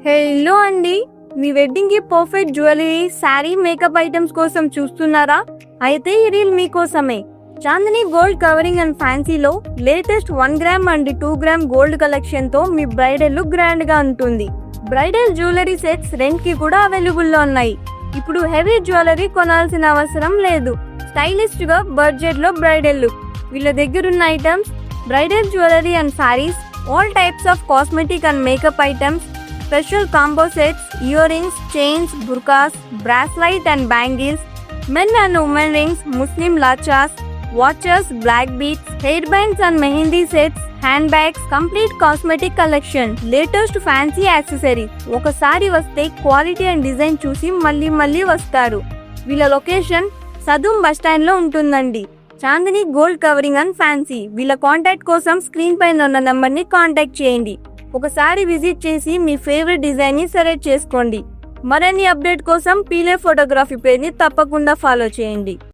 Hello అండి, మీ wedding కి perfect jewellery, sari, makeup items కోసం చూస్తున్నారా? అయితే ఈ రీల్ మీకోసమే. చాందిని గోల్డ్ కవరింగ్ అండ్ ఫ్యాన్సీలో latest 1 gram and 2 gram gold collection తో మీ బ్రైడల్ లుక్ గ్రాండ్ గా ఉంటుంది. బ్రైడల్ జ్యువెలరీ సెట్స్ రెంట్ కి కూడా అవైలబుల్ లో ఉన్నాయి. ఇప్పుడు హెవీ జ్యువెలరీ కొనాల్సిన అవసరం లేదు. స్టైలిష్ గా బడ్జెట్ లో బ్రైడల్ లుక్. వీళ్ళ దగ్గరున్న items bridal jewellery and saris, all types of cosmetic and makeup items, special combo sets, earrings, chains, burqas, bracelet and bangles, men and women rings, Muslim lachas, watches, black beads, hairbands and mehendi sets, handbags, complete cosmetic collection, latest fancy accessories. ఒకసారి వస్తే quality and design చూసి మళ్ళీ వస్తారు. వీళ్ళ location Sadum bus stand లో ఉంటుందండి. Chandini gold covering and fancy. వీళ్ళ contact కోసం స్క్రీన్ పైన ఉన్న నంబర్ ని కాంటాక్ట్ చేయండి. ఒకసారి విజిట్ చేసి మీ ఫేవరెట్ డిజైన్ ని సెలెక్ట్ చేసుకోండి. మరిన్ని అప్డేట్ కోసం పీలే ఫోటోగ్రఫీ పేజ్ ని తప్పకుండా ఫాలో చేయండి.